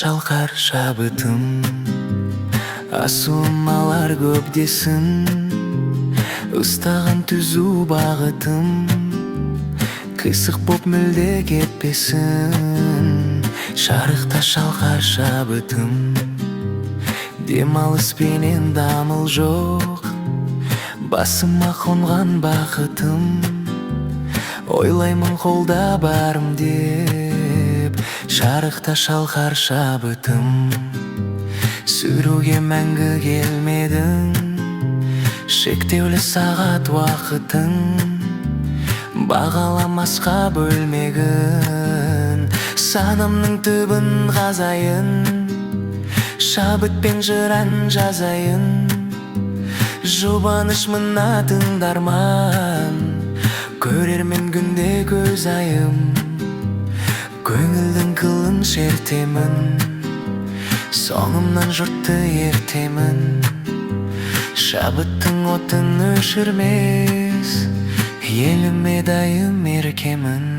шалкар шабытым, асуым алар көп десін. Ыстаган түзүү багытым, кысык боп мүлде кетпесин. Шарыкта шалкар шабытым, дем алыс менен дамыл жок. Басыма конган бакытым, ойлаймын колда барым деп. Шарыкта шалкар шабытым, сүрүүгө мәңгі келмедің. Шектеулі сағат уақытың, бағаламасқа бөлмегін. Санымның түбін қазайын, шабытпен жыран жазайын. Жұбаныш мына тыңдарман, көрермен күнде көз айым. Көңілдің кылын шертемін, соңымнан жұртты ертемін. Шабыттың отын өшірмес, еліме дайым еркемін.